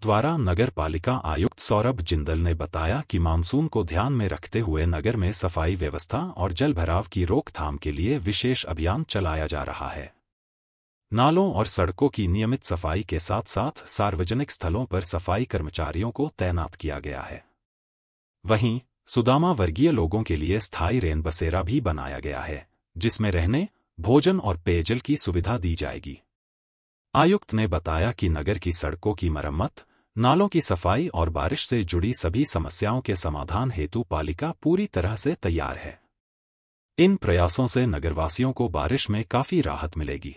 छिंदवाड़ा नगर पालिका आयुक्त सौरभ जिंदल ने बताया कि मानसून को ध्यान में रखते हुए नगर में सफाई व्यवस्था और जल भराव की रोकथाम के लिए विशेष अभियान चलाया जा रहा है। नालों और सड़कों की नियमित सफाई के साथ साथ सार्वजनिक स्थलों पर सफाई कर्मचारियों को तैनात किया गया है। वहीं सुदामा वर्गीय लोगों के लिए स्थायी रेन बसेरा भी बनाया गया है, जिसमें रहने, भोजन और पेयजल की सुविधा दी जाएगी। आयुक्त ने बताया कि नगर की सड़कों की मरम्मत, नालों की सफाई और बारिश से जुड़ी सभी समस्याओं के समाधान हेतु पालिका पूरी तरह से तैयार है। इन प्रयासों से नगरवासियों को बारिश में काफी राहत मिलेगी।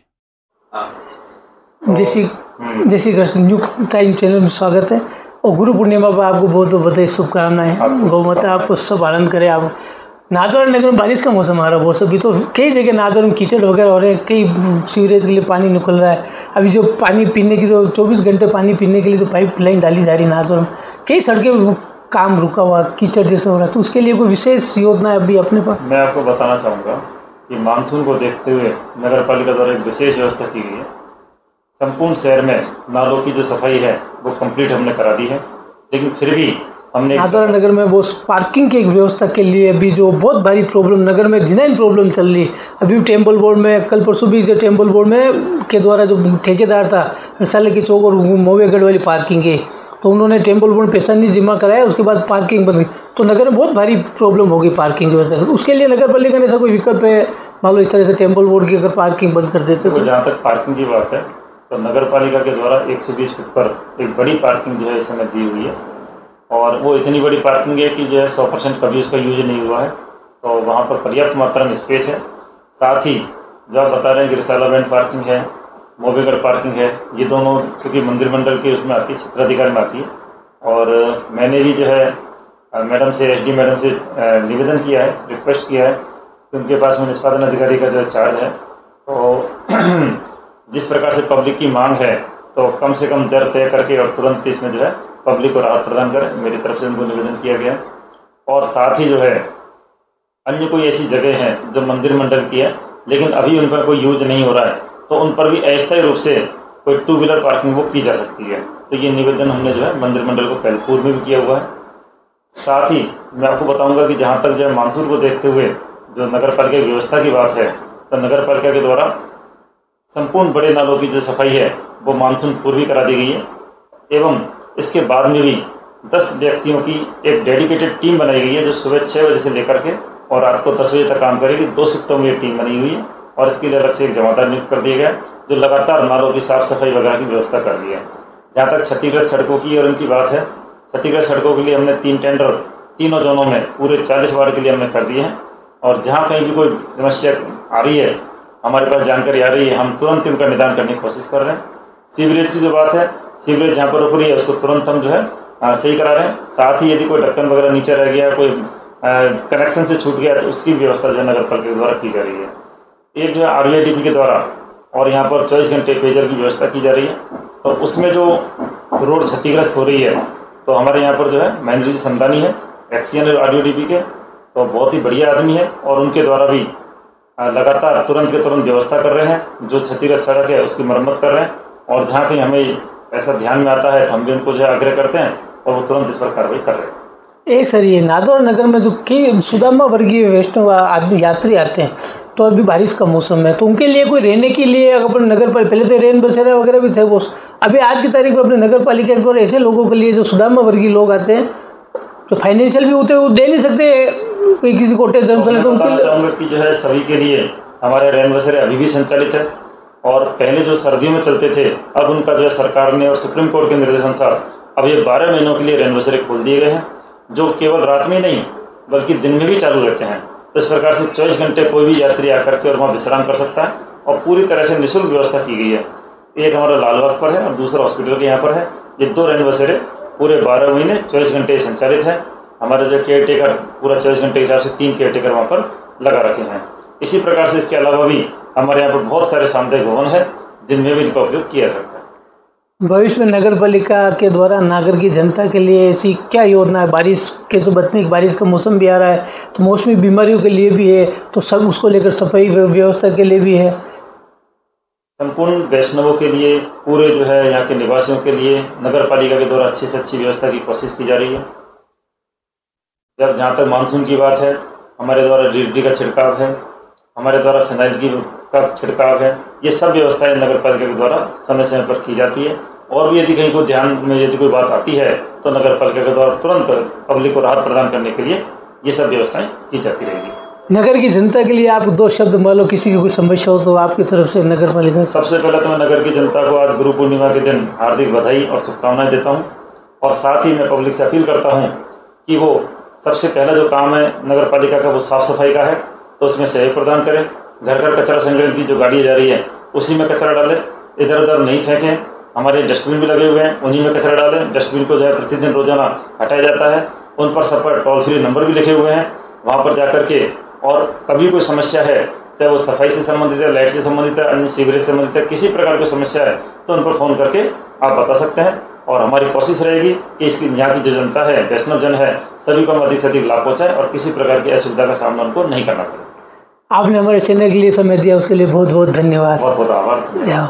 जय Shri Krishna. New time channel में स्वागत है और गुरु पूर्णिमा पर आपको बहुत बहुत शुभकामनाएं। गौ माता आपको सब आनंद करे। आप नादौर नगर में बारिश का मौसम आ रहा है, बहुत अभी तो कई जगह नादौर में कीचड़ वगैरह हो रहे हैं, कई सीवरेज के लिए पानी निकल रहा है। अभी जो पानी पीने की तो 24 घंटे पानी पीने के लिए जो पाइप लाइन डाली जा रही है नादौर में, कई सड़कें काम रुका हुआ कीचड़ जैसे हो रहा है, तो उसके लिए कोई विशेष योजना है अभी अपने पास? मैं आपको बताना चाहूँगा कि मानसून को देखते हुए नगर पालिका द्वारा एक विशेष व्यवस्था की गई है। संपूर्ण शहर में नालों की जो सफाई है वो कंप्लीट हमने करा दी है, लेकिन फिर भी हमने नादौर नगर में वो पार्किंग की एक व्यवस्था के लिए अभी जो बहुत भारी प्रॉब्लम नगर में जिनाइन प्रॉब्लम चल रही है। अभी टेम्पल बोर्ड में कल परसों भी जो टेम्पल बोर्ड में के द्वारा जो ठेकेदार था रसाले के चौक और मोवेगढ़ वाली पार्किंग की, तो उन्होंने टेम्पल बोर्ड में पैसा नहीं जमा कराया, उसके बाद पार्किंग बंद हुई, तो नगर में बहुत भारी प्रॉब्लम होगी पार्किंग की व्यवस्था। तो उसके लिए नगर पालिका ने ऐसा कोई विकल्प है? मान लो इस तरह से टेम्पल बोर्ड की अगर पार्किंग बंद कर देते तो? जहाँ तक पार्किंग की बात है तो नगर पालिका के द्वारा 120 फीट पर एक बड़ी पार्किंग जो है इस समय दी हुई है, और वो इतनी बड़ी पार्किंग है कि जो है 100% कभी उसका यूज नहीं हुआ है, तो वहाँ पर पर्याप्त मात्रा में स्पेस है। साथ ही जो आप बता रहे हैं कि रिसाला बैंड पार्किंग है, मोवेगढ़ पार्किंग है, ये दोनों क्योंकि मंदिर मंडल के उसमें आती है, क्षेत्राधिकार में आती है, और मैंने भी जो है मैडम से SD मैडम से निवेदन किया है, रिक्वेस्ट किया है कि उनके पास में निष्पादन अधिकारी का जो चार्ज है, तो जिस प्रकार से पब्लिक की मांग है तो कम से कम दर तय करके और तुरंत इसमें जो है पब्लिक को राहत प्रदान करें, मेरी तरफ से उनको निवेदन किया गया। और साथ ही जो है अन्य कोई ऐसी जगह हैं जो मंदिर मंडल की है लेकिन अभी उन पर कोई यूज नहीं हो रहा है, तो उन पर भी अस्थायी रूप से कोई 2 व्हीलर पार्किंग वो की जा सकती है। तो ये निवेदन हमने जो है मंदिर मंडल को पहले पूर्व में भी किया हुआ है। साथ ही मैं आपको बताऊँगा कि जहाँ तक जो है मानसून को देखते हुए जो नगर पालिका की व्यवस्था की बात है, तो नगर पालिका के द्वारा संपूर्ण बड़े नालों की जो सफाई है वो मानसून पूर्व ही करा दी गई है, एवं इसके बाद में भी 10 व्यक्तियों की एक डेडिकेटेड टीम बनाई गई है जो सुबह 6 बजे से लेकर के और रात को 10 बजे तक काम करेगी। 2 शिफ्टों में ये टीम बनी हुई है और इसके लिए अलग से एक जमादार नियुक्त कर दिया गया जो लगातार नालों की साफ सफाई वगैरह की व्यवस्था कर रही है। जहाँ तक क्षतिग्रस्त सड़कों की और उनकी बात है, क्षतिग्रस्त सड़कों के लिए हमने 3 टेंडर तीनों जोनों में पूरे 40 वार्ड के लिए हमने कर दिए हैं, और जहाँ कहीं भी कोई समस्या आ रही है, हमारे पास जानकारी आ रही है, हम तुरंत उनका निदान करने की कोशिश कर रहे हैं। सीवरेज की जो बात है, सीवरेज जहाँ पर रुक रही है उसको तुरंत हम जो है सही करा रहे हैं। साथ ही यदि कोई ढक्कन वगैरह नीचे रह गया, कोई कनेक्शन से छूट गया, तो उसकी व्यवस्था जो है नगर पालिका के द्वारा की जा रही है। एक जो है RVIDP के द्वारा और यहाँ पर 24 घंटे पेयजल की व्यवस्था की जा रही है, तो उसमें जो रोड क्षतिग्रस्त हो रही है, तो हमारे यहाँ पर जो है महेंद्र जी समदानी है एक्सीएन RVIDP के, तो बहुत ही बढ़िया आदमी है, और उनके द्वारा भी लगातार तुरंत के तुरंत व्यवस्था कर रहे हैं। जो क्षतिग्रस्त सड़क है उसकी मरम्मत कर रहे हैं, और जहाँ कहीं हमें ऐसा ध्यान में आता है तो हम भी उनको जो है आग्रह करते हैं और वो तुरंत इस पर कार्रवाई कर रहे हैं। एक सर, ये नादौर नगर में जो कई सुदामा वर्गीय वैष्णव आदमी यात्री आते हैं, तो अभी बारिश का मौसम है, तो उनके लिए कोई रहने के लिए अपने नगर पर पहले तो रेन बसेरा वगैरह भी थे, वो अभी आज की तारीख में अपने नगर पालिका के द्वारा ऐसे लोगों के लिए जो सुदामा वर्गीय लोग आते हैं जो फाइनेंशियल भी होते हैं, वो दे नहीं सकते कोई किसी कोटे धर्मशाला, तो उनके लिए जो है सभी के लिए हमारे रेन बसेरे अभी भी संचालित है, और पहले जो सर्दियों में चलते थे अब उनका जो है सरकार ने और सुप्रीम कोर्ट के निर्देशानुसार अब ये 12 महीनों के लिए रेन बसेरे खोल दिए गए हैं, जो केवल रात में नहीं बल्कि दिन में भी चालू रहते हैं। तो इस प्रकार से 24 घंटे कोई भी यात्री आकर के और वहाँ विश्राम कर सकता है, और पूरी तरह से निःशुल्क व्यवस्था की गई है। एक हमारा लालबाग पर है और दूसरा हॉस्पिटल के यहाँ पर है। ये 2 रेन बसेरे पूरे 12 महीने 24 घंटे संचालित है। हमारे जो केयर टेकर पूरा 24 घंटे के हिसाब से 3 केयर टेकर वहाँ पर लगा रखे हैं। इसी प्रकार से इसके अलावा भी हमारे यहाँ पर बहुत सारे सामुदायिक भवन हैं जिनमें भी इनका उपयोग किया जाता है। भविष्य में नगर पालिका के द्वारा नागर की जनता के लिए ऐसी क्या योजना है? बारिश के से बचने की, बारिश का मौसम भी आ रहा है तो मौसमी बीमारियों के लिए भी है, तो सब उसको लेकर सफाई व्यवस्था के लिए भी है। संपूर्ण वैष्णवों के लिए, पूरे जो है यहाँ के निवासियों के लिए नगर पालिका के द्वारा अच्छी से अच्छी व्यवस्था की कोशिश की जा रही है। जब जहाँ तक मानसून की बात है, हमारे द्वारा DDT का छिड़काव है, हमारे द्वारा फिनाइल का छिड़काव है। ये सब व्यवस्थाएं नगर पालिका के द्वारा समय समय पर की जाती है। और भी यदि कहीं को ध्यान में यदि कोई बात आती है तो नगर पालिका के द्वारा तुरंत पब्लिक को राहत प्रदान करने के लिए ये सब व्यवस्थाएं की जाती रहेगी। नगर की जनता के लिए आप 2 शब्द मान लो, किसी की कोई समस्या हो तो आपकी तरफ से नगर पालिका। सबसे पहले तो मैं नगर की जनता को आज गुरु पूर्णिमा के दिन हार्दिक बधाई और शुभकामनाएं देता हूं। और साथ ही मैं पब्लिक से अपील करता हूं कि वो सबसे पहला जो काम है नगर पालिका का वो साफ़ सफाई का है, तो उसमें सहयोग प्रदान करें। घर घर कचरा संग्रहण की जो गाड़ी जा रही है उसी में कचरा डालें, इधर उधर नहीं फेंकें। हमारे डस्टबिन भी लगे हुए हैं, उन्हीं में कचरा डालें। डस्टबिन को जो है प्रतिदिन रोजाना हटाया जाता है। उन पर सब पर टोल फ्री नंबर भी लिखे हुए हैं, वहाँ पर जाकर के। और कभी कोई समस्या है, चाहे वो सफाई से संबंधित है, लाइट से संबंधित है, अन्य सीवरेज से संबंधित है, किसी प्रकार की समस्या है तो उन पर फ़ोन करके आप बता सकते हैं। और हमारी कोशिश रहेगी कि इसकी यहाँ की जो जनता है, वैष्णव जन है, सभी को हम अधिक से अधिक लाभ पहुँचाएँ और किसी प्रकार की असुविधा का सामना उनको नहीं करना पड़े। आपने हमारे चैनल के लिए समय दिया, उसके लिए बहुत बहुत धन्यवाद। बहुत बहुत आभार।